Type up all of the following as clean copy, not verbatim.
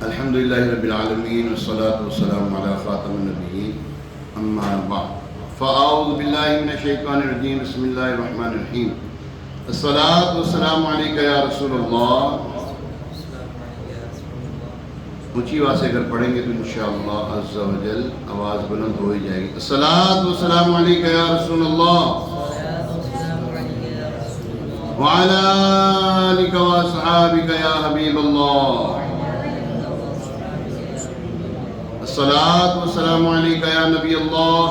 الحمد للہ رب العالمین والصلاة والسلام علی خاتم النبیین اما بعد فاعوذ باللہ من الشیطان الرجیم بسم اللہ الرحمن الرحیم الصلاة والسلام علیکہ یا رسول اللہ. اونچی آواز سے اگر پڑھیں گے تو انشاءاللہ عز و جل آواز بلند ہو ہی جائے گی. الصلاة والسلام علیکہ یا رسول اللہ وعلی آلک واصحابک یا حبیب اللہ. الصلاة والسلام علیکہ یا نبی اللہ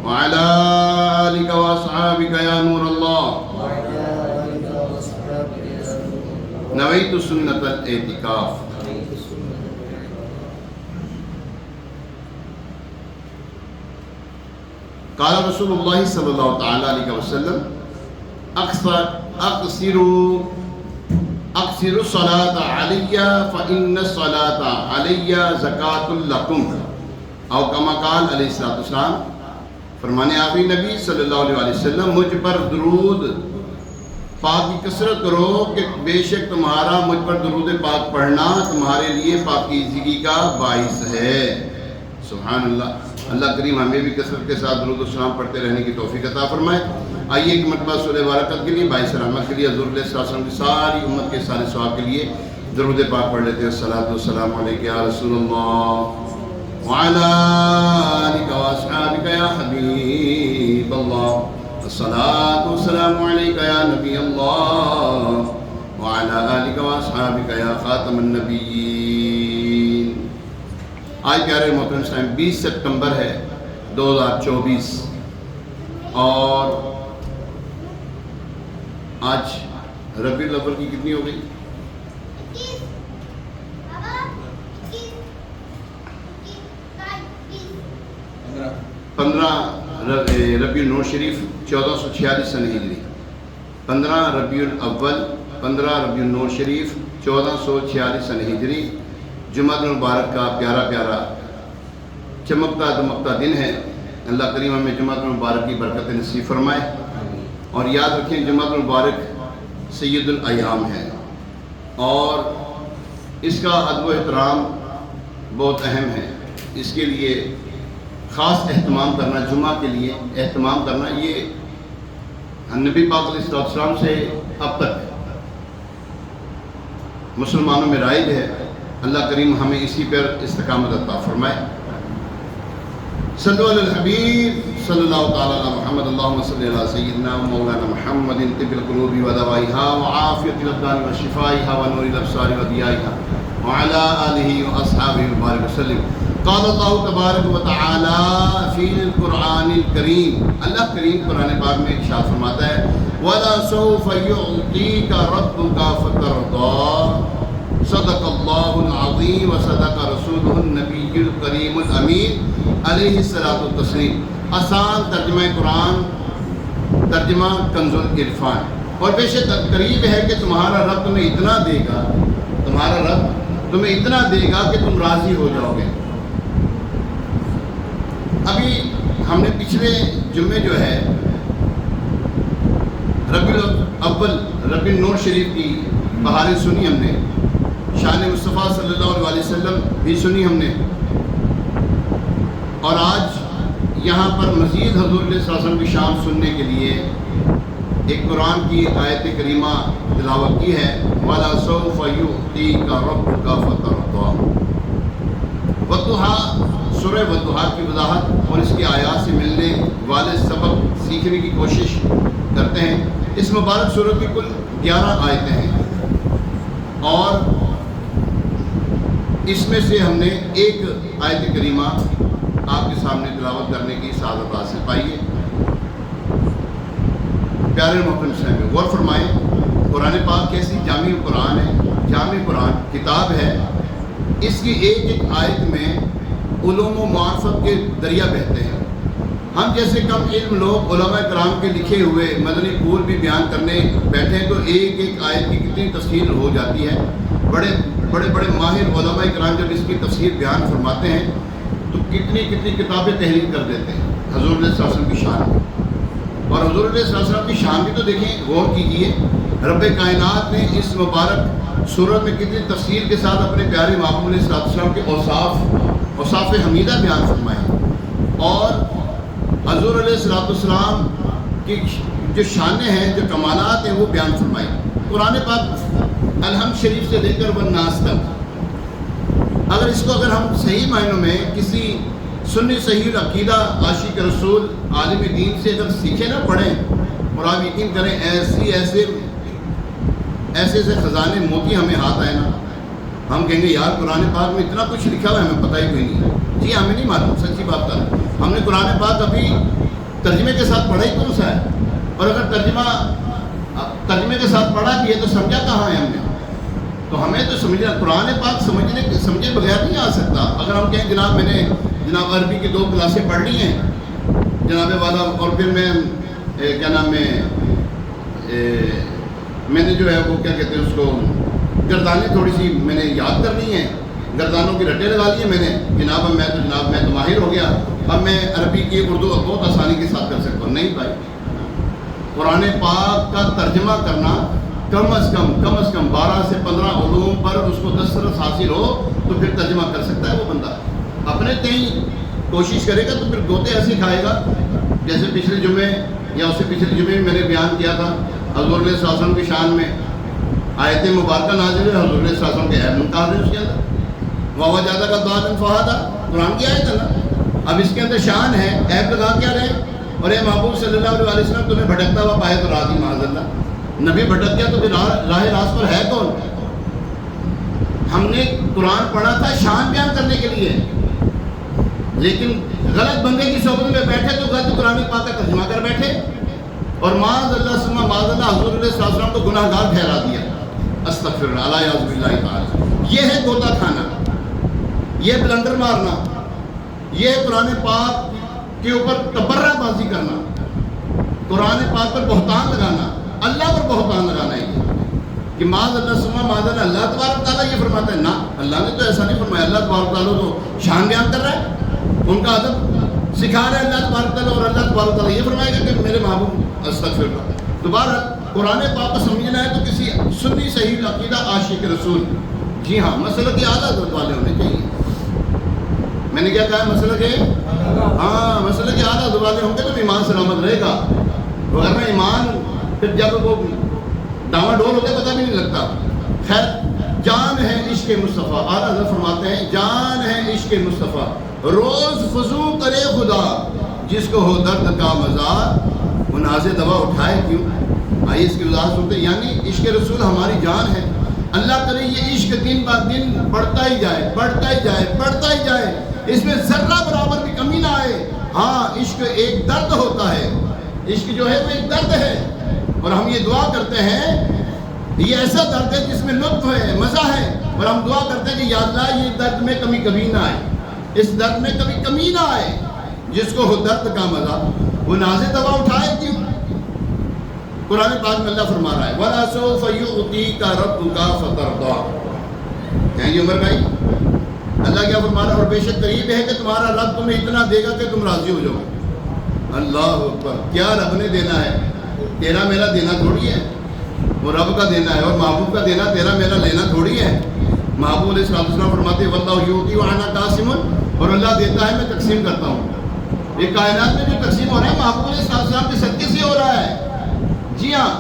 وعلی آلک واصحابک یا نور اللہ. نویت سنت الاعتکاف. قال رسول اللہ صلی اللہ تعالی علیہ وسلم اقصروا الصلاة علی فإن الصلاة علی زکاۃ لکم او کما قال علیہ السلام. فرمانے آخری نبی صلی اللہ علیہ وسلم مجھ پر درود پاک کی کثرت کرو کہ بے شک تمہارا مجھ پر درود پاک پڑھنا تمہارے لیے پاکیزگی کا باعث ہے. سبحان اللہ. اللہ کریم ہمیں بھی کثرت کے ساتھ درود و سلام پڑھتے رہنے کی توفیق عطا فرمائے. آئیے ایک مرتبہ سورہ برکت کے لیے باعث رحمت کے لیے حضور علیہ السلام کی ساری امت کے سارے ثواب کے لیے درود پاک پڑھ لیتے ہیں. الصلاۃ والسلام علیکہ یا رسول اللہ وعلی آلک واصحابک یا حبیب اللہ. الصلاۃ والسلام علیکہ یا نبی اللہ وعلی آلک واصحابک یا خاتم النبیین. آج پیارے محترم اسلام 20 سپتمبر ہے 2024 اور آج ربیع الاول کی کتنی ہو گئی؟ 15 ربیع النور شریف 1446 سن ہجری. 15 ربیع الاول 15 ربیع النور شریف 1446 سن ہجری جمعہ المبارک کا پیارا پیارا چمکتا دمکتا دن ہے. اللہ کریم ہمیں جمعہ المبارک کی برکت نصیب فرمائے. اور یاد رکھیں جمعہ المبارک سید الایام ہے اور اس کا ادب و احترام بہت اہم ہے. اس کے لیے خاص اہتمام کرنا، جمعہ کے لیے اہتمام کرنا، یہ نبی پاک علیہ السلام سے اب تک مسلمانوں میں رائج ہے. اللہ کریم ہمیں اسی پر استقامت عطا فرمائے. صلو علی الحبیب صلی اللہ تعالی علی محمد. اللہم صلی علی سیدنا مولانا محمد طب القلوب ودوائها وعافیت الابدان وشفائها ونور الابصار وضیائها وعلی آلہ واصحابہ وبارک وسلم. قال اللہ تبارک وتعالی فی القرآن الکریم. اللہ کریم قرآن پاک میں ارشاد فرماتا ہے وَلَسَوْفَ يُعْطِيكَ رَبُّكَ فَتَرْضَىٰ. صدق اللہ العظیم وصدق رسولہ النبی الکریم الامین علیہ الصلاۃ والتسلیم. آسان ترجمہ قرآن، ترجمہ کنز العرفان. اور بے شک قریب ہے کہ تمہارا رب تمہیں اتنا دے گا، تمہارا رب تمہیں اتنا دے گا کہ تم راضی ہو جاؤ گے. ابھی ہم نے پچھلے جمعے جو ہے ربیع الاول ربیع النور شریف کی بہاریں سنی ہم نے، شان مصطفیٰ صلی اللہ علیہ وسلم بھی سنی ہم نے. اور آج یہاں پر مزید حضور علیہ السلام کی شان سننے کے لیے ایک قرآن کی آیت کریمہ تلاوت کی ہے وَلَسَوْفَ يُعْطِيكَ رَبُّكَ فَتَرْضَىٰ. والضحیٰ، سورہ والضحیٰ کی وضاحت اور اس کی آیات سے ملنے والے سبق سیکھنے کی کوشش کرتے ہیں. اس مبارک سورہ کی کل 11 آیتیں ہیں اور اس میں سے ہم نے ایک آیت کریمہ آپ کے سامنے تلاوت کرنے کی سعادت حاصل پائی ہے. پیارے محترم صاحب غور فرمائیں، قرآن پاک کیسی جامع قرآن ہے، جامع قرآن کتاب ہے. اس کی ایک ایک آیت میں علوم و معرفت کے دریا بہتے ہیں. ہم جیسے کم علم لوگ علماء کرام کے لکھے ہوئے مدنی پھول بھی بیان کرنے بیٹھیں تو ایک ایک آیت کی کتنی تفصیل ہو جاتی ہے. بڑے بڑے ماہر علماء کرام جب اس کی تفسیر بیان فرماتے ہیں تو کتنی کتابیں تحریر کر دیتے ہیں حضور علیہ السلام کی شان میں. اور حضور علیہ السلام کی شان بھی تو دیکھیں، غور کیجئے. رب کائنات نے اس مبارک سورت میں کتنی تفصیل کے ساتھ اپنے پیارے محبوب علیہ السلام کے اوصاف حمیدہ بیان فرمائے، اور حضور علیہ السلام کی جو شانیں ہیں، جو کمالات ہیں، وہ بیان فرمائے۔ قرآن پاک الحمد شریف سے لے کر والناس تک، اگر ہم صحیح معنوں میں کسی سنی صحیح العقیدہ عاشق رسول عالم دین سے اگر سیکھیں نہ پڑھیں، اور آپ یقین کریں ایسے خزانے موتی ہمیں ہاتھ آئے نا، ہم کہیں گے یار قرآن پاک میں اتنا کچھ لکھا ہوا ہے ہمیں پتہ ہی کوئی نہیں۔ جی ہمیں نہیں معلوم، سچی بات کر، ہم نے قرآن پاک ابھی ترجمے کے ساتھ پڑھا ہی کون سا ہے، اور اگر ترجمے کے ساتھ پڑھا بھی ہے تو سمجھا کہاں ہے ہم نے؟ تو ہمیں تو سمجھنا، قرآن پاک سمجھے بغیر نہیں آ سکتا۔ اگر ہم کہیں جناب میں نے عربی کی 2 کلاسیں پڑھ لی ہیں جناب والا، اور پھر میں کیا نام میں نے جو ہے وہ کیا کہتے ہیں اس کو، گردانیں تھوڑی سی میں نے یاد کر لی ہیں، گردانوں کی رٹے لگا لی ہیں میں نے، جناب میں تو ماہر ہو گیا، اب میں عربی کی اردو بہت آسانی کے ساتھ کر سکتا ہوں۔ نہیں بھائی، قرآن پاک کا ترجمہ کرنا کم از کم 12 سے 15 علوم پر اس کو دسترس حاصل ہو تو پھر ترجمہ کر سکتا ہے وہ بندہ۔ اپنے تئیں کوشش کرے گا تو پھر گوتے ایسے کھائے گا، جیسے پچھلے جمعے یا اس سے پچھلے جمعے میں نے بیان کیا تھا، حضور علیہ السلام کی شان میں آیت مبارکہ نازل ہے، حضور علیہ السلام کے عیب منتظر ہے اس کے اندر، واہ زیادہ کا دعا فہادہ قرآن کی آیت ہے نا۔ اب اس کے اندر شان ہے، عیب لگا کیا رہے، اور اے محبوب صلی اللہ علیہ وسلم تمہیں بھٹکتا ہوا پائے تو راضی معاذ اللہ، نبی بھٹک گیا تو پھر راہ راست پر ہے کون؟ ہم نے قرآن پڑھا تھا شان بیان کرنے کے لیے، لیکن غلط بندے کی صحبت میں بیٹھے تو غلط قرآن پاک کا ترجمہ کر بیٹھے، اور معاذ اللہ ثم معاذ اللہ حضور علیہ السلام کو گناہ گار ٹھہرا دیا۔ استغفر اللہ، الیاذ باللہ تعالی۔ یہ ہے طوطا کھانا، یہ بلندر مارنا، یہ قرآن پاک کے اوپر تبرہ بازی کرنا، قرآن پاک پر بہتان لگانا، اللہ پر بہتان لگانا ہے کہ معاذ اللہ ثم معاذ اللہ۔ اللہ تبارک تعالیٰ یہ فرماتا ہے نا، اللہ نے تو ایسا نہیں فرمایا، اللہ تبارک تعالیٰ تو شان بیان کر رہا ہے، ان کا ادب سکھا رہا ہے اللہ تبارک تعالیٰ، اور اللہ تبارک تعالیٰ یہ فرمائے گا کہ میرے محبوب استغفر اللہ۔ دوبارہ قرآن پاک کو سمجھنا ہے تو کسی سنی صحیح عقیدہ عاشق رسول، جی ہاں، مسئلہ کی عادت والے ہونے چاہیے۔ میں نے کیا کہا ہے؟ مسئلہ کے مسئلہ کی عادت والے ہوں گے تو ایمان سلامت رہے گا، ورنہ ایمان پھر جب وہ ڈاما ڈول ہوتے پتہ بھی نہیں لگتا۔ خیر، جان ہے عشق مصطفیٰ، اعلیٰ حضرت فرماتے ہیں جان ہے عشق مصطفیٰ، روز فضو کرے خدا، جس کو ہو درد کا مزہ وہ ناز دوا اٹھائے کیوں۔ آئیے اس کی وضاحت سنتے ہیں، یعنی عشق رسول ہماری جان ہے۔ اللہ کرے یہ عشق دن بہ دن بڑھتا ہی جائے، بڑھتا ہی جائے، بڑھتا ہی جائے، اس میں ذرہ برابر بھی کمی نہ آئے۔ ہاں، عشق ایک درد ہوتا ہے، عشق جو ہے وہ ایک درد ہے، اور ہم یہ دعا کرتے ہیں یہ ایسا درد ہے جس میں لطف ہے، مزہ ہے، اور ہم دعا کرتے ہیں کہ یا اللہ یہ درد میں کمی کبھی نہ آئے، اس درد میں کبھی کمی نہ آئے، جس کو ہو درد کا مزہ وہ ناز دوا اٹھائے کیوں۔ قرآن پاک میں اللہ فرما رہا ہے وَلَا سَوْفَ يُعْطِيكَ رَبُّكَ فَتَرْضَىٰ۔ کہیں گے عمر بھائی اللہ کیا فرما رہا ہے؟ اور بے شک قریب ہے کہ تمہارا رب تمہیں اتنا دے گا کہ تم راضی ہو جاؤ۔ اللہ اکبر، کیا رب نے دینا ہے؟ تیرا میرا دینا تھوڑی ہے، وہ رب کا دینا ہے، اور محبوب کا دینا تیرا میرا لینا تھوڑی ہے۔ محبوب علیہ السلام فرماتے ہیں وَاللَّهُ يُعْطِي وَأَنَا قَاسِمٌ، اور اللہ دیتا ہے میں تقسیم کرتا ہوں۔ یہ کائنات میں جو تقسیم ہو رہا ہے محبوب علیہ السلام کے صدقے سے ہو رہا ہے۔ جی ہاں،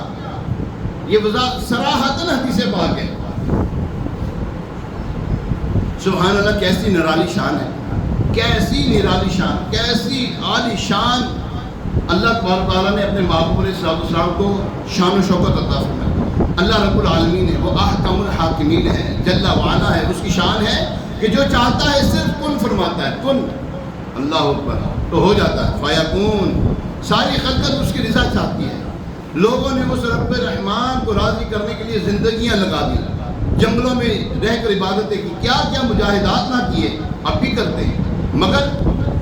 یہ صراحتاً حدیث پاک ہے۔ سبحان اللہ، کیسی نرالی شان ہے، کیسی نرالی شان، کیسی عالی شان اللہ تبارک تعالیٰ نے اپنے محبوب علیہ السلام کو شان و شوکت عطا فرمائی۔ اللہ رب العالمین ہے، وہ احکم الحاکمین ہے، جل وعلا ہے، اس کی شان ہے کہ جو چاہتا ہے صرف کن فرماتا ہے، کن، اللہ اکبر، تو ہو جاتا ہے، فیکون۔ ساری خلقت اس کی رضا چاہتی ہے۔ لوگوں نے اس رب رحمان کو راضی کرنے کے لیے زندگیاں لگا دی، جنگلوں میں رہ کر عبادتیں کی، کیا کیا مجاہدات نہ کیے، اب بھی کرتے ہیں، مگر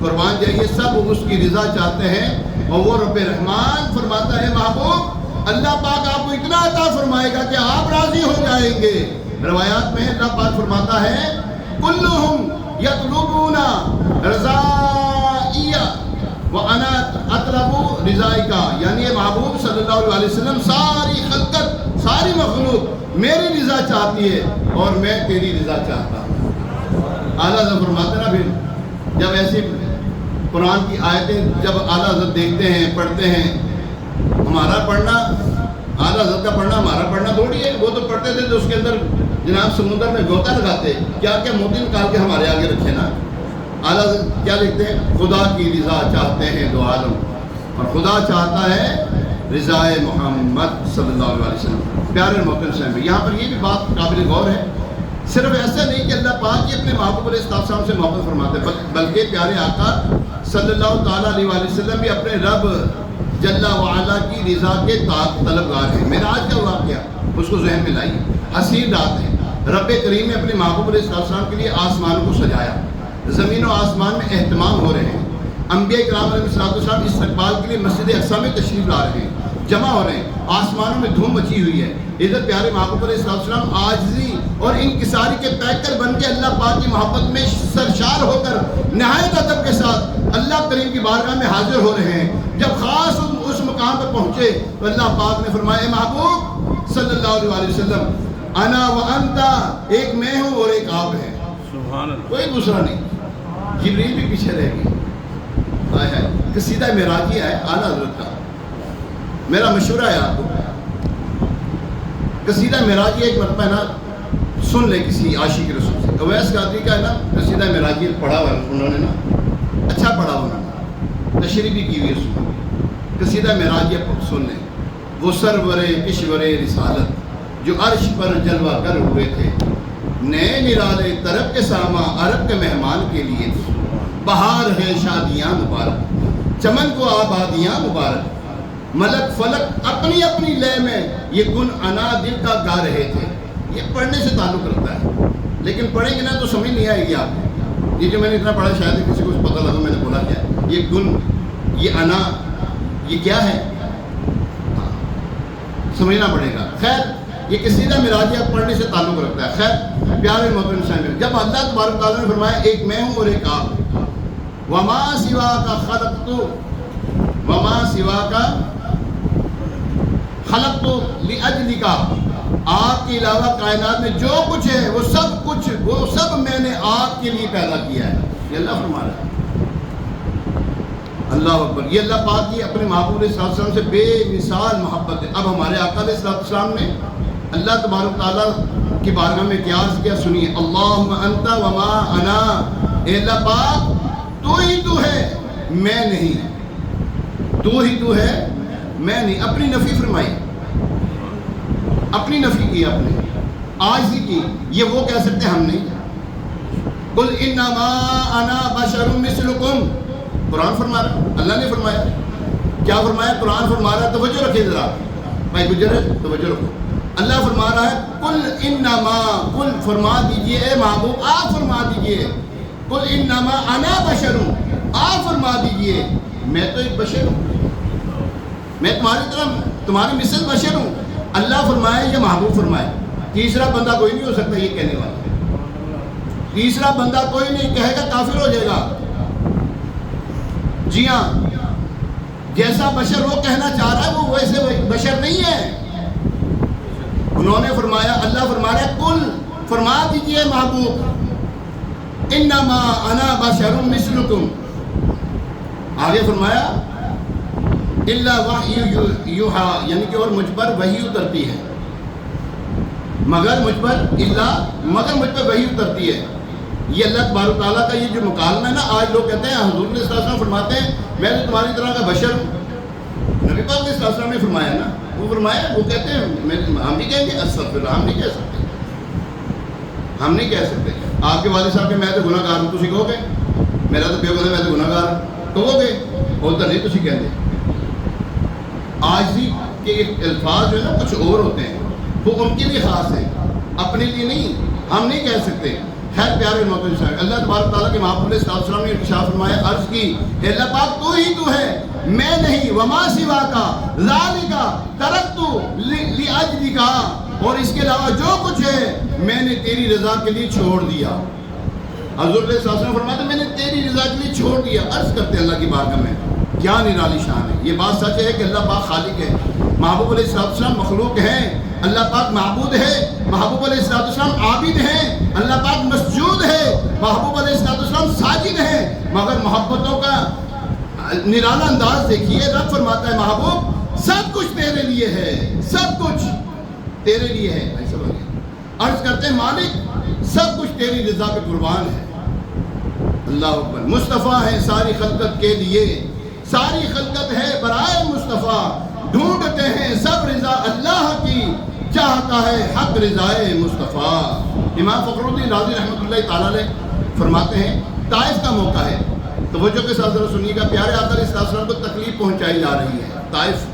قربان جائیے سب اس کی رضا چاہتے ہیں، اور وہ رب رحمان فرماتا ہے محبوب اللہ پاک آپ کو اتنا عطا فرمائے گا کہ آپ راضی ہو جائیں گے۔ روایات میں اللہ پاک فرماتا ہے کلہم یطلبون رضائی وانا اطلب رضائک، یعنی محبوب صلی اللہ علیہ وسلم ساری خلقت ساری مخلوق میری رضا چاہتی ہے اور میں تیری رضا چاہتا ہوں۔ اعلیٰ حضرت فرماتے نا پھر جب ایسی قرآن کی آیتیں جب اعلیٰ حضرت دیکھتے ہیں پڑھتے ہیں، ہمارا پڑھنا اعلیٰ حضرت کا پڑھنا ہمارا پڑھنا تھوڑی ہے، وہ تو پڑھتے تھے تو اس کے اندر جناب سمندر میں گوتا لگاتے، کیا کیا موتی نکال کے ہمارے آگے رکھے نا۔ اعلیٰ حضرت کیا لکھتے ہیں؟ خدا کی رضا چاہتے ہیں دو عالم، اور خدا چاہتا ہے رضائے محمد صلی اللہ علیہ وسلم۔ پیارے محترم صاحب، یہاں پر یہ بھی بات قابل غور ہے، صرف ایسا نہیں کہ اللہ پاک یہ اپنے محبوب علیہ السلام سے محبت فرماتے ہیں، بلکہ پیارے آقا صلی اللہ تعالیٰ علیہ وسلم بھی اپنے رب جل وعلا کی رضا کے طلبگار ہیں۔ معراج کا واقعہ اس کو ذہن میں لائیے، حسین رات ہے، رب کریم نے اپنے محبوب علیہ السلام کے لیے آسمان کو سجایا، زمین و آسمان میں اہتمام ہو رہے ہیں، انبیاء کرام علیہ السلام استقبال کے لیے مسجد اقصی میں تشریف لا رہے ہیں، جمع ہو رہے ہیں، آسمانوں میں دھوم مچی ہوئی ہے۔ ادھر پیارے محبوب علیہ السلام عاجزی اور انکساری کے پیکر بن کے اللہ پاک کی محبت میں سرشار ہو کر نہایت ادب کے ساتھ اللہ کریم کی بارگاہ میں حاضر ہو رہے ہیں۔ جب خاص اس مقام پر پہنچے تو اللہ پاک نے فرمایا، اے محبوب صلی اللہ علیہ وسلم، انا و انتا، ایک میں ہوں اور ایک آپ ہیں، سبحان اللہ، کوئی دوسرا نہیں۔ جبریل بھی پیچھے رہ گئی۔ قصیدہ معراجیہ ہے اعلیٰ حضرت کا، میرا مشورہ ہے آپ کو، قصیدہ معراجیہ ایک مرتبہ ہے نا سن لے کسی عاشق رسول سے۔ اویس قادری کا ہے نا قصیدہ معراجیہ پڑھا ہوا انہوں نے نا، اچھا پڑھا انہوں نے، تشریح بھی کی ہوئی ہے، سن قصیدہ معراجیہ سن لیں۔ وہ سرور کشور رسالت جو عرش پر جلوہ کر ہوئے تھے، نئے نرالے طرب کے ساما عرب کے مہمان کے لیے، بہار ہے شادیاں مبارک، چمن کو آبادیاں مبارک، ملک فلک اپنی اپنی لے میں یہ گن انا دل کا گا رہے تھے۔ یہ پڑھنے سے تعلق رکھتا ہے، لیکن پڑھیں گے نا تو سمجھ نہیں آئے گی آپ کو۔ یہ جو میں نے اتنا پڑھا شاید کسی کو پتہ لگا میں نے بولا کیا، یہ گن، یہ انا، یہ کیا ہے، سمجھنا پڑے گا۔ خیر یہ قصیدہ معراجیہ پڑھنے سے تعلق رکھتا ہے۔ خیر پیارے محترم صاحب، جب اللہ تبارک تعالیٰ نے فرمایا ایک میں ہوں اور ایک آپ، وما سوا کا خلقت، وما سوا کا خلقت لاجلک، آپ کے علاوہ کائنات میں جو کچھ ہے وہ سب میں نے آپ کے لیے پیدا کیا ہے۔ یہ اللہ فرما رہا ہے، اللہ اکبر۔ یہ اللہ پاک کی اپنے محبوب علیہ السلام سے بے مثال محبت ہے۔ اب ہمارے آقا علیہ السلام نے اللہ تبارک تعالیٰ کی بارگاہ میں کیا عرض کیا، سنیے، اللہم انت وما انا، اے اللہ پاک تو ہی تو ہے میں نہیں، تو ہی تو ہے میں نہیں۔ اپنی نفی فرمائی، اپنی نفی کی، اپنے عاجزی کی۔ یہ وہ کہہ سکتے ہم نہیں۔ قل انما انا بشر مثلکم، قرآن فرما رہا ہے، اللہ نے فرمایا، کیا فرمایا؟ قرآن فرما رہا ہے، توجہ رکھیے ذرا بھائی گجر ہے، توجہ رکھو۔ اللہ فرما رہا ہے قل انما، قل فرما دیجئے اے محبوب، آپ فرما دیجئے، قل انما انا بشر، آپ فرما دیجئے میں تو ایک بشر ہوں، میں تمہاری طرح تمہاری مثل بشر ہوں۔ اللہ فرمائے یا محبوب فرمائے، تیسرا بندہ کوئی نہیں ہو سکتا یہ کہنے والا، تیسرا بندہ کوئی نہیں کہے گا کافر ہو جائے گا۔ جی ہاں، جیسا بشر وہ کہنا چاہ رہا ہے وہ ویسے بشر نہیں ہے۔ انہوں نے فرمایا، اللہ فرما رہا ہے قل، فرما دیجئے محبوب، انما انا بشر مثلکم، آگے فرمایا الا وحی یوحی، یعنی کہ اور مجھ پر وحی اترتی ہے، مگر مجھ پر وحی اترتی ہے۔ یہ اللہ تبارک تعالیٰ کا یہ جو مکالمہ ہے نا، آج لوگ کہتے ہیں حضور علیہ السلام فرماتے ہیں میں تو تمہاری طرح کا بشر ہوں۔ نبی پاک علیہ السلام نے فرمایا نا، وہ فرمایا، وہ کہتے ہیں ہم نہیں کہیں گے استغفر، ہم نہیں کہہ سکتے، ہم نہیں کہہ سکتے۔ آپ کے والد صاحب کہ میں تو گناہ گار ہوں، تسی کہو گے میرا تو پیو کہتا میں تو گناہ گار ہوں، کہو گے؟ ہوتا نہیں، تسی کہہ دیں۔ آجزی کے الفاظ جو ہے نا کچھ اور ہوتے ہیں، وہ ان کے لیے خاص ہیں، اپنے لیے نہیں، ہم نہیں کہہ سکتے۔ خیر پیارے محترم صاحب، اللہ تبارک تعالیٰ کے محبوب علیہ السلام نے ارشاد فرمایا، عرض کی، اے اللہ پاک تو ہی تو ہے میں نہیں، وما سوا کا ذالک ترکت لاجلک، اور اس کے علاوہ جو کچھ ہے میں نے تیری رضا کے لیے چھوڑ دیا۔ حضور علیہ السلام فرماتے میں نے تیری رضا کے لیے چھوڑ دیا۔ عرض کرتے اللہ کی بارگاہ میں کیا نرالی شان ہے۔ یہ بات سچ ہے کہ اللہ پاک خالق ہے، محبوب علیہ السلام مخلوق ہیں، اللہ پاک معبود ہے، محبوب علیہ السلام عابد ہیں، اللہ پاک مسجود ہے، محبوب علیہ السلام ساجد ہیں، مگر محبتوں کا نرالا انداز دیکھیے، رب فرماتا ہے محبوب سب کچھ تیرے لیے ہے، سب کچھ تیرے لیے ہے، ایسا بولے، عرض کرتے ہیں مالک سب کچھ تیری رضا پہ قربان ہے۔ اللہ اکبر، مصطفیٰ ہے ساری خلقت کے لیے، ساری خلقت ہے برائے مصطفیٰ، ڈھونڈتے ہیں سب رضا اللہ کی، چاہتا ہے حق رضائے مصطفیٰ۔ امام فخر الدین رازی رحمۃ اللہ تعالیٰ علیہ فرماتے ہیں طائف کا موقع ہے، توجہ کے ساتھ ذرا سنیے گا، پیارے آقا علیہ السلام کو تکلیف پہنچائی جا رہی ہے۔ طائف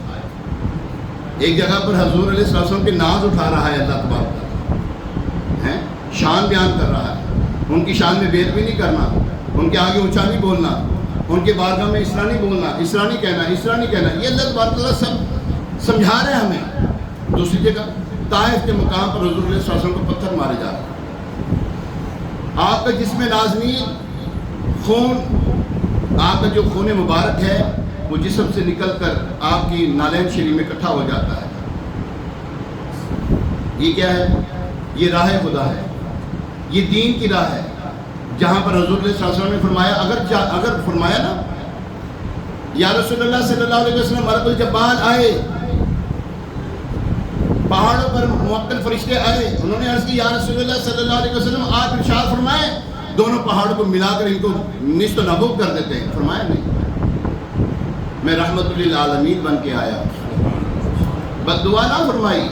ایک جگہ پر حضور علیہ السلام کے ناز اٹھا رہا ہے اللہ تبارک ہے، شان بیان کر رہا ہے، ان کی شان میں بے ادبی نہیں کرنا، ان کے آگے اونچا نہیں بولنا، ان کے بارگاہ میں اسرا نہیں بولنا، اسرا نہیں کہنا، اسرا نہیں کہنا، یہ اللہ تبارک تعالیٰ سب سمجھا رہے ہیں ہمیں۔ دوسری جگہ طائف کے مقام پر حضور علیہ السلام کو پتھر مارے جا رہے ہیں، آپ کا جسم نازنین خون، آپ کا جو خون مبارک ہے وہ جسم سے نکل کر آپ کی نالین شریف میں اکٹھا ہو جاتا ہے۔ یہ کیا ہے؟ یہ راہ خدا ہے، یہ دین کی راہ ہے، جہاں پر حضور علیہ السلام نے فرمایا، اگر فرمایا نا یا رسول اللہ صلی اللہ علیہ وسلم ملک الجبال آئے، پہاڑوں پر موکل فرشتے آئے، انہوں نے عرض کی یا رسول اللہ صلی اللہ علیہ وسلم آپ ارشاد فرمائے دونوں پہاڑوں کو ملا کر ان کو نیست و نابود کر دیتے ہیں۔ فرمایا نہیں، میں رحمت للعالمین بن کے آیا، بد دعا نہ فرمائی،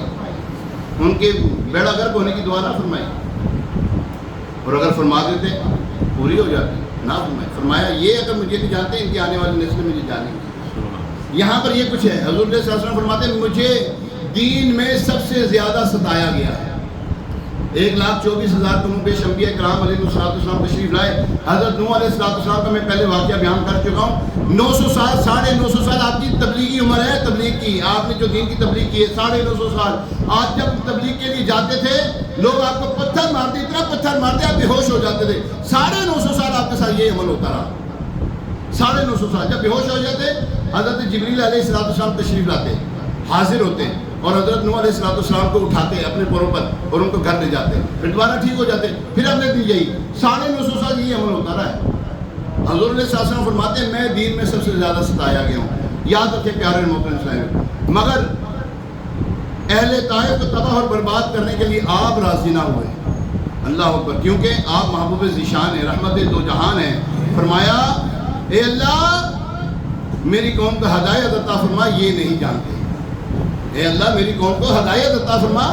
ان کے بیڑا گرک ہونے کی دعا نہ فرمائی، اور اگر فرما دیتے پوری ہو جاتی، نہ فرمائی، فرمایا یہ اگر مجھے نہیں جانتے ان کی آنے والی نسلیں مجھے جانیں گی۔ یہاں پر یہ کچھ ہے، حضور صلی اللہ علیہ وسلم فرماتے ہیں مجھے دین میں سب سے زیادہ ستایا گیا ہے۔ 1,24,000 کم و بیش انبیاء کرام علیہ السلام تشریف لائے۔ حضرت نوح علیہ السلام کا میں پہلے واقعہ بیان کر چکا ہوں، 900 سال 950 سال آپ کی تبلیغی عمر ہے، تبلیغ کی آپ نے جو دین کی تبلیغ کی ہے 950 سال۔ آپ جب تبلیغ کے لیے جاتے تھے لوگ آپ کو پتھر مارتے، اتنا پتھر مارتے آپ بے ہوش ہو جاتے تھے، 950 سال آپ کے ساتھ یہ عمل ہوتا رہا، 950 سال۔ جب بے ہوش ہو جاتے حضرت جبریل علیہ السلام تشریف لاتے، حاضر ہوتے، اور حضرت نوح علیہ السلام کو اٹھاتے اپنے پروں پر اور ان کو گھر لے جاتے، پھر دوبارہ ٹھیک ہو جاتے، پھر اگلے دن یہی 950 سال یہ عمل ہوتا رہا ہے۔ حضور علیہ السلام فرماتے ہیں میں دین میں سب سے زیادہ ستایا گیا ہوں۔ یاد رکھیں پیارے محترم اسلام، مگر اہل طائف کو تباہ اور برباد کرنے کے لیے آپ راضی نہ ہوئے، اللہ اکبر، کیونکہ آپ محبوب ذیشان ہیں، رحمت دو جہان ہیں۔ فرمایا اے اللہ میری قوم کو ہدایت عطا فرما، یہ نہیں جانتے، اے اللہ میری قوم کو ہدایت عطا فرما،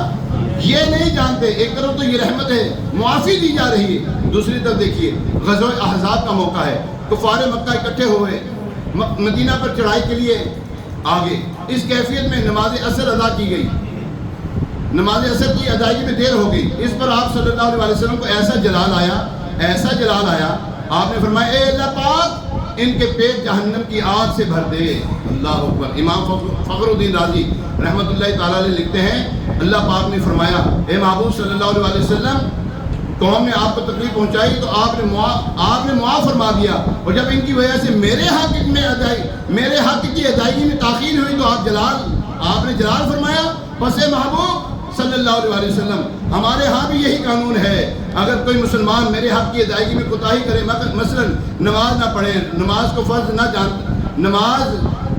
یہ نہیں جانتے۔ ایک طرف تو یہ رحمت ہے، معافی دی جا رہی ہے، دوسری طرف دیکھیے غزوہ احزاب کا موقع ہے، کفار مکہ اکٹھے ہوئے، مدینہ پر چڑھائی کے لیے آگے، اس کیفیت میں نماز عصر ادا کی گئی، نماز عصر کی ادائیگی میں دیر ہو گئی، اس پر آپ صلی اللہ علیہ وسلم کو ایسا جلال آیا، ایسا جلال آیا، آپ نے فرمایا اے اللہ پاک ان کے پیٹ جہنم کی آگ سے بھر دے، اللہ اکبر۔ امام فخر الدین رازی رحمۃ اللہ تعالیٰ علیہ لکھتے ہیں اللہ پاک نے فرمایا اے محبوب صلی اللہ علیہ وسلم قوم نے آپ کو تکلیف پہنچائی تو آپ نے معاف فرما دیا، اور جب ان کی وجہ سے میرے حق کی ادائیگی میں تاخیر ہوئی تو آپ نے جلال فرمایا۔ پس اے محبوب صلی اللہ علیہ وسلم ہمارے ہاں بھی یہی قانون ہے، اگر کوئی مسلمان میرے حق کی ادائیگی میں کوتاہی کرے، مثلا نماز نہ پڑھے، نماز کو فرض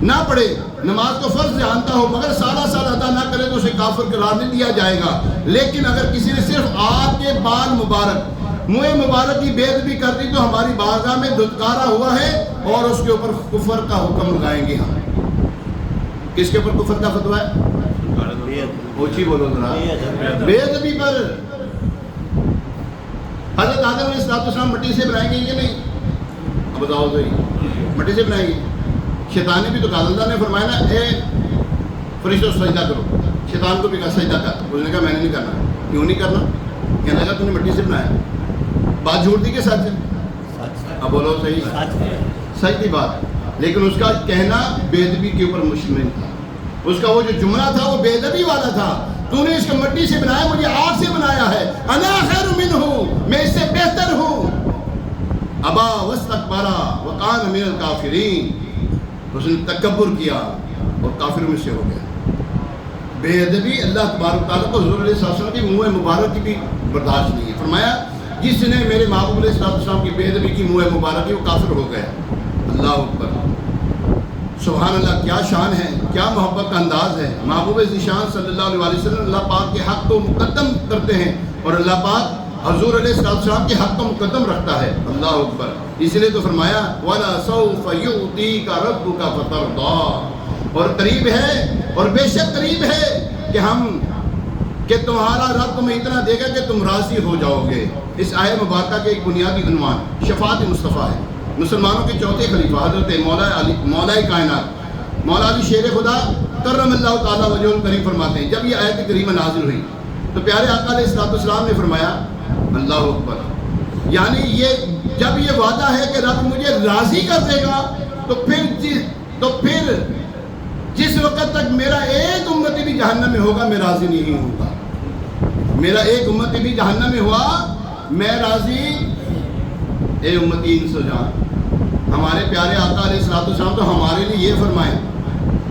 نہ پڑھے، نماز کو فرض جانتا ہو مگر سالہ سال ادا نہ کرے تو اسے کافر قرار نہیں دیا جائے گا، لیکن اگر کسی نے صرف آپ کے بال مبارک منہ مبارک کی بے ادبی کر دی تو ہماری بارگاہ میں دھتکارا ہوا ہے اور اس کے اوپر کفر کا حکم لگائیں گے ہم۔ کس کے اوپر کفر کا فتویٰ ہے؟ اوچی بولو ذرا، بے ادبی پر۔ حضرت آدم علیہ السلام مٹی سے بنائیں گے یہ نہیں؟ اب بتاؤ تو مٹی سے بنائیں گے؟ شیطان نے بھی تو کہا، اللہ نے فرمایا نا اے فرشتوں سجدہ کرو، شیطان کو بھی کہا سجدہ کر، اس نے کہا میں نے نہیں کرنا۔ کیوں نہیں کرنا؟ کہنے لگا تو نے مٹی سے بنایا، بات جھوٹ دی کہ سچ ہے؟ اب بولو صحیح، سچ کی بات، لیکن اس کا کہنا بے ادبی کے اوپر مشتمل تھا، اس کا وہ جو جملہ تھا وہ بے ادبی والا تھا، تو نے اس کو مٹی سے بنایا، مجھے آگ سے بنایا ہے، انا خیر منہ، میں اس سے بہتر ہوں۔ ابا واستکبر وکان من الکافرین، اس نے تکبر کیا اور کافروں میں سے ہو گیا۔ بے ادبی اللہ تبارک تعالیٰ کو حضور علیہ السلام کی منہ مبارک کی بھی برداشت نہیں ہے. فرمایا جس نے میرے محبوب علیہ السلام کی بے ادبی کی منہ مبارک کی وہ کافر ہو گیا. اللہ اکبر، سبحان اللہ، کیا شان ہے، کیا محبت کا انداز ہے. محبوب ذیشان صلی اللہ علیہ وسلم اللہ پاک کے حق کو مقدم کرتے ہیں اور اللہ پاک حضور علیہ السلام کے حق کو مقدم رکھتا ہے. اللہ اکبر. اس لیے تو فرمایا وَلَسَوْفَ يُعْطِيكَ رَبُّكَ فَتَرْضَىٰ، اور قریب ہے اور بے شک قریب ہے کہ تمہارا رب تمہیں اتنا دے گا کہ تم راضی ہو جاؤ گے. اس آیہ مبارکہ کے ایک بنیادی عنوان شفاعت مصطفیٰ ہے. مسلمانوں کے چوتھے خلیفہ حضرت مولا کائنات مولا علی شیر خدا کرم اللہ تعالیٰ وجہ کریم فرماتے ہیں جب یہ آیت کریمہ نازل ہوئی تو پیارے آقا علیہ السلام نے فرمایا اللہ اکبر، یعنی یہ جب یہ وعدہ ہے کہ رب مجھے راضی کر دے گا تو پھر جس وقت تک میرا ایک امتی بھی جہنم میں ہوگا میں راضی نہیں ہوں گا. میرا ایک امتی بھی جہنم میں ہوا میں راضی. اے امتی انس و جان، ہمارے پیارے آقا علیہ السلام تو ہمارے لیے یہ فرمائیں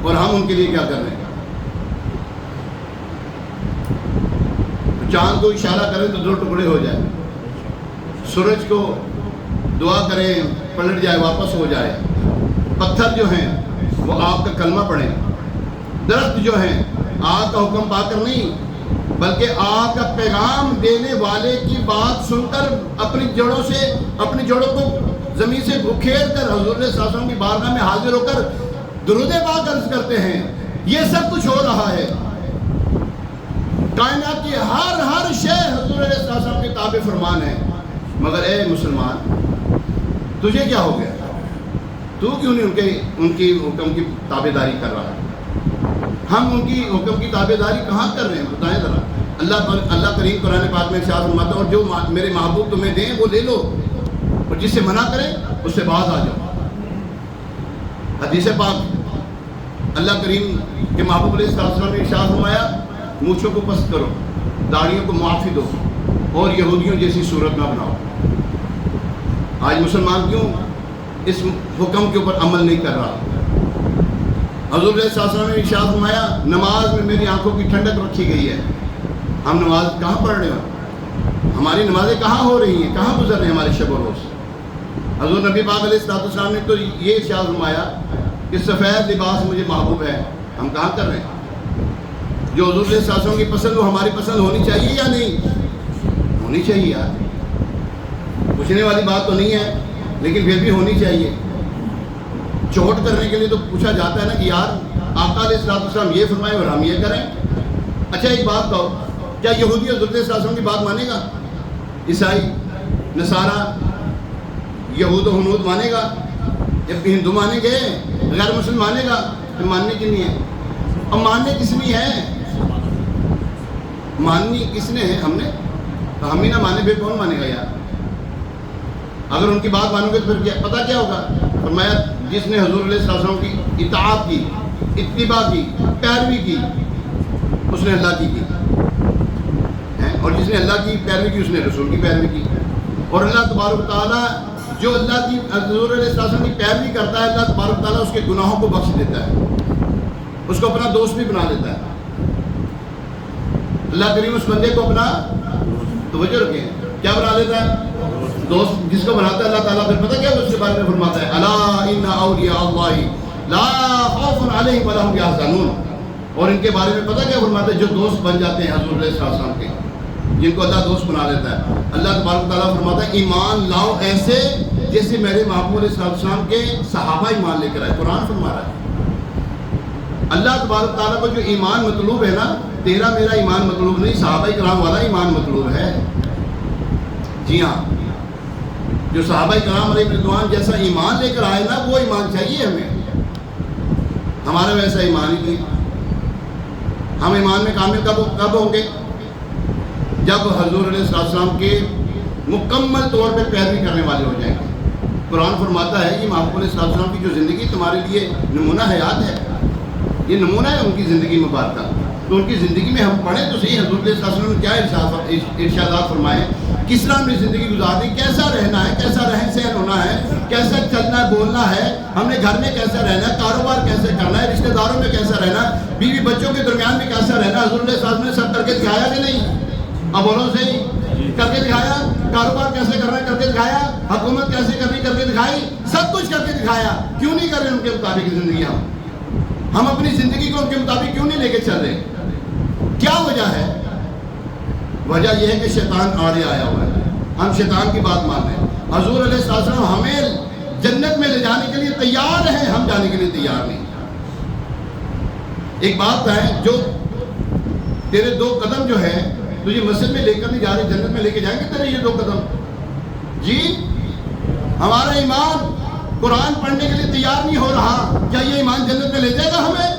اور ہم ان کے لیے کیا کر رہے ہیں. چاند کو اشارہ کریں تو 2 ٹکڑے ہو جائیں، سورج کو دعا کریں پلٹ جائے واپس ہو جائے، پتھر جو ہیں وہ آپ کا کلمہ پڑھیں، درخت جو ہیں آگ کا حکم پا کر نہیں بلکہ آگ کا پیغام دینے والے کی بات سن کر اپنی جڑوں کو زمین سے بکھیر کر حضور صلی اللہ علیہ وسلم کی بارگاہ میں حاضر ہو کر درود پاک عرض کرتے ہیں. یہ سب کچھ ہو رہا ہے. کائنات کی ہر شے حضور علیہ السلام کے تابع فرمان ہے. مگر اے مسلمان تجھے کیا ہو گیا؟ تو کیوں نہیں ان کی حکم کی تابع داری کر رہا ہے؟ ہم ان کی حکم کی تابع داری کہاں کر رہے ہیں بتائیں ذرا. اللہ کریم قرآن پاک میں ارشاد فرماتا ہے اور جو میرے محبوب تمہیں دیں وہ لے لو اور جس سے منع کریں اس سے باز آ جاؤ. حدیث پاک اللہ کریم کے محبوب علیہ السلام نے ارشاد فرمایا مونچھوں کو پست کرو، داڑھیوں کو معافی دو اور یہودیوں جیسی صورت نہ بناؤ. آج مسلمان کیوں اس حکم کے اوپر عمل نہیں کر رہا؟ حضور علیہ السلام نے ارشاد فرمایا نماز میں میری آنکھوں کی ٹھنڈک رکھی گئی ہے. ہم نماز کہاں پڑھ رہے ہیں؟ ہماری نمازیں کہاں ہو رہی ہیں؟ کہاں گزر رہے ہیں ہمارے شب و روز؟ حضور نبی پاک علیہ السلام نے تو یہ ارشاد فرمایا کہ سفید لباس مجھے محبوب ہے. ہم کہاں کر رہے ہیں؟ جو حضور علیہ السلام کی پسند وہ ہماری پسند ہونی چاہیے یا نہیں ہونی چاہیے؟ یار پوچھنے والی بات تو نہیں ہے لیکن پھر بھی ہونی چاہیے. چوٹ کرنے کے لیے تو پوچھا جاتا ہے نا کہ یار آقا علیہ السلام یہ فرمائے اور ہم یہ کریں. اچھا ایک بات کہو، کیا یہودی حضرت صلی اللہ علیہ وسلم کی بات مانے گا؟ عیسائی نصارہ یہود و ہنود مانے گا؟ جب ہندو مانے گے غیر مسلم مانے گا؟ تو ماننے کی نہیں ہے. اور ماننے کس نے ہے؟ ماننی کس نے ہے؟ ہم نے. تو ہم ہی نہ مانے پھر کون مانے گا یار؟ اگر ان کی بات مانو گے تو پھر پتہ کیا ہوگا؟ فرمایا جس نے حضور علیہ السلام کی اطاعت کی، اتباع کی، پیروی کی اس نے اللہ کی اور جس نے اللہ کی پیروی کی اس نے رسول کی پیروی کی. اور اللہ تبارک تعالیٰ جو اللہ کی حضور علیہ السلام کی پیروی کرتا ہے اللہ تبارک تعالیٰ اس کے گناہوں کو بخش دیتا ہے، اس کو اپنا دوست بھی بنا لیتا ہے. اللہ کریم اس بندے کو اپنا توجہ رکھیں کیا بنا لیتا ہے؟ دوست. جس کو بناتا ہے اللہ تعالیٰ پھر پتہ کیا اس کے بارے میں فرماتا ہے الا ان اولیاء اللہ لا خوف علیہم ولا هم یحزنون. اور ان کے بارے میں پتہ کیا فرماتا ہے؟ جو دوست بن جاتے ہیں حضور علیہ السلام کے، جن کو اللہ دوست بنا لیتا ہے. اللہ تبارک تعالیٰ فرماتا ہے ایمان لاؤ ایسے جیسے میرے محبوب علیہ السلام کے صحابہ ایمان لے کر آئے. قرآن فرما رہا ہے اللہ تبارک تعالیٰ کو جو ایمان مطلوب ہے نا، تیرا میرا ایمان مطلوب نہیں، صحابہ کرام والا ایمان مطلوب ہے. جی ہاں، جو صحابہ کرام علیہ رضوان جیسا ایمان لے کر آئے نا وہ ایمان چاہیے ہمیں. ہمارا ویسا ایمان ہی نہیں. ہم ایمان میں کامل کب ہوں گے؟ جب حضور علیہ السلام کے مکمل طور پہ پیروی کرنے والے ہو جائیں گے. قرآن فرماتا ہے یہ محبوب علیہ السلام کی جو زندگی تمہارے لیے نمونہ حیات ہے، یہ نمونہ ہے ان کی زندگی مبارکہ. تو ان کی زندگی میں ہم پڑھیں تو صحیح حضور علیہ السلام نے کیا ارشادات فرمائے کس طرح ہم نے زندگی گزارنی، کیسا رہنا ہے، کیسا رہن سہن ہونا ہے، کیسا چلنا ہے بولنا ہے، ہم نے گھر میں کیسا رہنا ہے، کاروبار کیسے کرنا ہے، رشتہ داروں میں کیسا رہنا ہے، بیوی بچوں کے درمیان میں کیسا رہنا ہے. حضور علیہ السلام نے سب کر کے دکھایا کہ نہیں؟ اب بولو صحیح، کر کے دکھایا. کاروبار کیسے کرنا ہے کر کے دکھایا، حکومت کیسے کرنی کر کے دکھائی، سب کچھ کر کے دکھایا. کیوں نہیں کر رہے ان کے مطابق زندگی؟ ہم اپنی زندگی کو ان کے مطابق کیوں نہیں لے کے چل رہے؟ کیا وجہ ہے؟ وجہ یہ ہے کہ شیطان آڑے آیا ہوا ہے، ہم شیطان کی بات مان رہے ہیں. حضور علیہ السلام ہمیں جنت میں لے جانے کے لیے تیار ہیں، ہم جانے کے لیے تیار نہیں. ایک بات ہے، جو تیرے 2 قدم جو ہے تجھے مسجد میں لے کر نہیں جا رہے، جنت میں لے کے جائیں گے تیرے یہ 2 قدم. جی ہمارا ایمان قرآن پڑھنے کے لیے تیار نہیں ہو رہا، کیا یہ ایمان جنت میں لے جائے گا ہمیں؟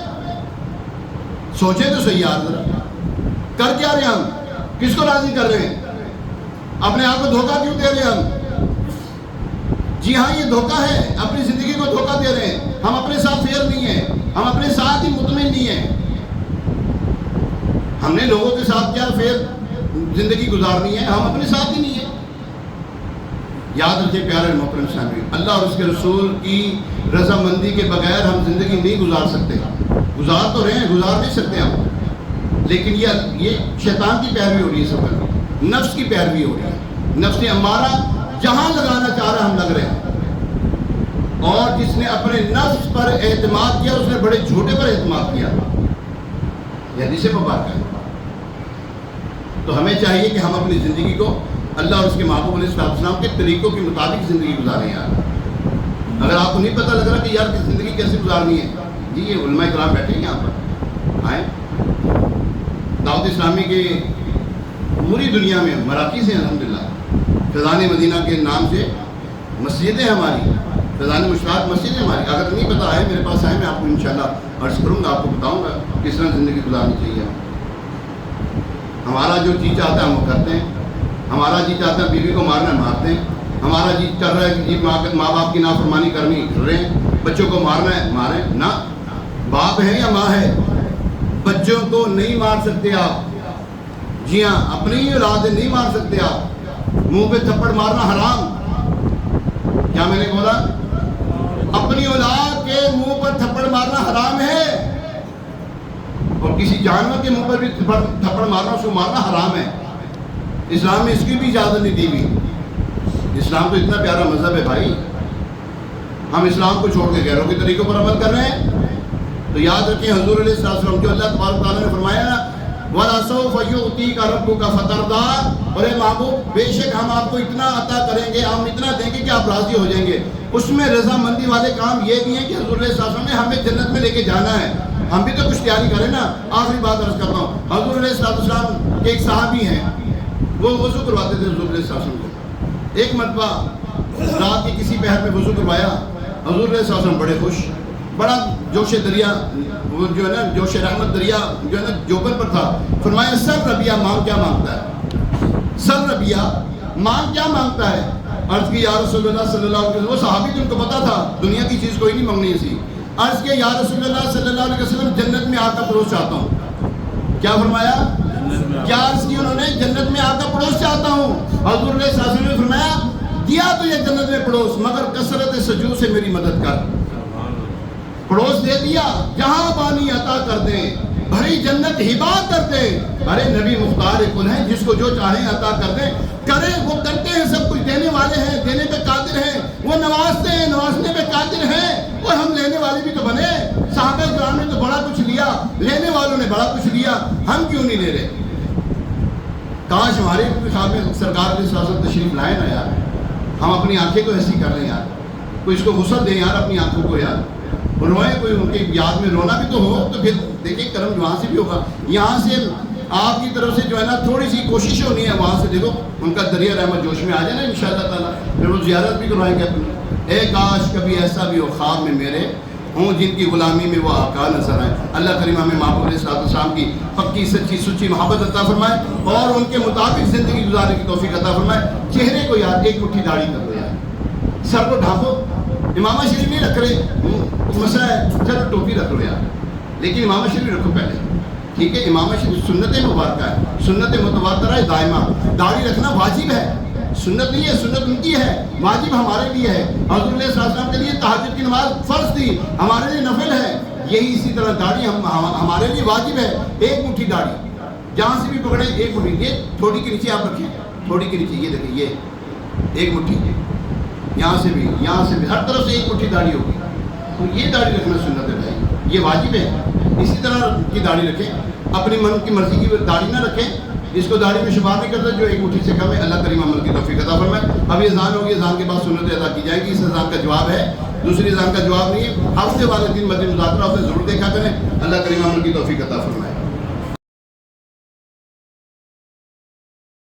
سوچے تو صحیح یار ذرا، کر کیا رہے ہم؟ کس کو راضی کر رہے ہیں؟ اپنے آپ کو دھوکہ کیوں دے رہے ہیں ہم؟ جی ہاں یہ دھوکہ ہے، اپنی زندگی کو دھوکہ دے رہے ہیں. ہم اپنے ساتھ فیئر نہیں ہیں، ہم اپنے ساتھ ہی مطمئن نہیں ہیں. ہم نے لوگوں کے ساتھ کیا فیئر زندگی گزارنی ہے، ہم اپنے ساتھ ہی نہیں ہیں. یاد رکھیں پیارے محترم سامعین، اللہ اور اس کے رسول کی رضامندی کے بغیر ہم زندگی نہیں گزار سکتے. گزار تو رہے ہیں، گزار نہیں سکتے ہم، لیکن یہ شیطان کی پیروی ہو رہی ہے. سب نفس کی پیروی ہو رہی ہے. نفس امارہ جہاں لگانا چاہ رہا ہم لگ رہے ہیں. اور جس نے اپنے نفس پر اعتماد کیا اس نے بڑے جھوٹے پر اعتماد کیا. یہ حدیث مبارکہ ہے. تو ہمیں چاہیے کہ ہم اپنی زندگی کو اللہ اور اس کے محبوب علیہ السلام کے طریقوں کے مطابق زندگی گزاریں. یار اگر آپ کو نہیں پتہ لگ رہا کہ یار کی زندگی کیسے گزارنی ہے، جی یہ علماء کرام بیٹھے ہیں یہاں پر، آئیں. دعوت اسلامی کے پوری دنیا میں مراکز ہیں الحمدللہ. فیضان مدینہ کے نام سے مسجدیں ہماری، فیضان مشتاق مسجد ہے ہماری. اگر نہیں پتہ ہے میرے پاس آئے، میں آپ کو انشاءاللہ عرض کروں گا، آپ کو بتاؤں گا کس طرح زندگی گزارنی چاہیے. ہمارا جو جی چاہتا ہے ہم وہ کرتے ہیں. ہمارا جی چاہتا ہے بیوی کو مارنا ہے مارتے ہیں. ہمارا جی کر رہا ہے کہ جی ماں باپ کی نافرمانی کرنی کر رہے ہیں. بچوں کو مارنا ہے ماریں نہ. باپ ہے یا ماں ہے، بچوں کو نہیں مار سکتے آپ. جی ہاں اپنی ہی اولاد نہیں مار سکتے آپ. منہ پہ تھپڑ مارنا حرام. کیا میں نے بولا؟ اپنی اولاد کے منہ پر تھپڑ مارنا حرام ہے، اور کسی جانور کے منہ پر بھی تھپڑ مارنا، اس کو مارنا حرام ہے. اسلام میں اس کی بھی اجازت نہیں دی ہوئی. اسلام تو اتنا پیارا مذہب ہے بھائی، ہم اسلام کو چھوڑ کے غیروں کے طریقوں پر عمل کر رہے ہیں. تو یاد رکھیں حضور علیہ السلام جو اللہ تبارک تعالیٰ نے فرمایا نا وَلَسَوْفَ يُؤْتِيكَ رَبُّكَ فَتَرْضَىٰ، اور اے محبوب بے شک ہم آپ کو اتنا عطا کریں گے، ہم اتنا دیں گے کہ آپ راضی ہو جائیں گے. اس میں رضامندی والے کام یہ بھی ہیں کہ حضور علیہ السلام نے ہمیں جنت میں لے کے جانا ہے. ہم بھی تو کچھ تیاری کریں نا. آخری بات عرض کرتا ہوں، حضور علیہ السلام کے ایک صحابی ہیں، وہ وضو کرواتے تھے حضور علیہ السلام کو. ایک مرتبہ رات کی کسی پہر میں وضو کروایا. حضور علیہ السلام بڑے خوش، بڑا جوش دریا، وہ جو ہے نا جوش رحمت دریا جو ہے نا جوبن پر تھا. فرمایا سر ربیہ مانگ کیا مانگتا ہے؟ سر ربیہ مانگ کیا مانگتا ہے؟ عرض کی یا رسول اللہ صلی اللہ علیہ وسلم. وہ صحابی جن کو پتا تھا دنیا کی چیز کوئی نہیں مانگنی تھی. عرض کے یا رسول اللہ صلی اللہ علیہ وسلم جنت میں آ کر پڑوس چاہتا ہوں. کیا فرمایا؟ کیا عرض کی انہوں نے؟ جنت میں آ کر پڑوس چاہتا ہوں. حضور علیہ السلام نے فرمایا دیا تو یہ جنت میں پڑوس، مگر کثرت سجود سے میری مدد کر. پڑوس دے دیا، جہاں پانی عطا کر دیں، بھری جنت ہبا کر دیں. ارے نبی مختار کل ہیں، جس کو جو چاہیں عطا کر دیں. کریں، وہ کرتے ہیں، سب کچھ دینے والے ہیں، دینے پہ قادر ہیں. وہ نوازتے ہیں، نوازنے پہ قادر ہیں. اور ہم لینے والے بھی تو بنے. صحابہ کرام نے تو بڑا کچھ لیا، لینے والوں نے بڑا کچھ لیا، ہم کیوں نہیں لے رہے؟ کاش ہمارے خواب میں سرکار علیہ السلام تشریف لائے نا یار. ہم اپنی آنکھیں کو ایسی کر رہے ہیں یار. کوئی اس کو غسل دیں یار اپنی آنکھوں کو یار. روئیں، کوئی ان کی یاد میں رونا بھی تو ہو. تو پھر دیکھیں کرم وہاں سے بھی ہوگا. یہاں سے آپ کی طرف سے جو ہے نا تھوڑی سی کوشش ہونی ہے، وہاں سے دیکھو ان کا دریا رحمت جوش میں آ جائے نا انشاءاللہ تعالیٰ. پھر وہ زیارت بھی کروائیں گے اپنی. اے کاش کبھی ایسا بھی ہو خواب میں میرے ہوں جن کی غلامی میں وہ آقا نظر آئے. اللہ کریم ہمیں محبوب علیہ السلام کی پکی سچی سچی محبت عطا فرمائے اور ان کے مطابق زندگی گزارنے کی توفیق عطا فرمائے. چہرے کو یار ایک مٹھی داڑھی کر دو یار، سر کو ڈھانپو. امامہ شریف نہیں رکھ رہے، مسئلہ ہے چلو ٹوپی رکھ لو یار، لیکن امامہ شریف رکھو پہلے. ٹھیک ہے، امامہ شریف سنت مبارکہ ہے، سنت متواترہ دائمہ. داڑھی رکھنا واجب ہے، سنت نہیں ہے، سنت ان کی ہے، واجب ہمارے لیے ہے. حضور علیہ السلام کے لیے تہجد کی نماز فرض تھی، ہمارے لیے نفل ہے. یہی اسی طرح داڑھی ہمارے لیے واجب ہے. ایک مٹھی داڑھی جہاں سے بھی پکڑے ایک مٹھی، یہ تھوڑی کے نیچے آپ رکھیں، تھوڑی کے نیچے یہ دیکھیں، یہ ایک مٹھی، یہاں سے بھی ہر طرف سے ایک مٹھی داڑھی ہوگی. تو یہ داڑھی رکھنا سنت ہے بھائی، یہ واجب ہے. اسی طرح کی داڑھی رکھیں، اپنی من کی مرضی کی داڑھی نہ رکھیں، اس کو داڑھی میں شمار نہیں کرتا جو ایک مٹھی سے کم ہے. اللہ کریم عمل کی توفیق عطا فرمائے. اب یہ اذان ہوگی، اذان کے بعد سنت ادا کی جائے گی. اس اذان کا جواب ہے، دوسری اذان کا جواب نہیں ہے. ہفتے والے دن مسجد مذاکرہ سے ضرور دیکھا کریں. اللہ کریم عمل کی توفیق عطا فرمائے.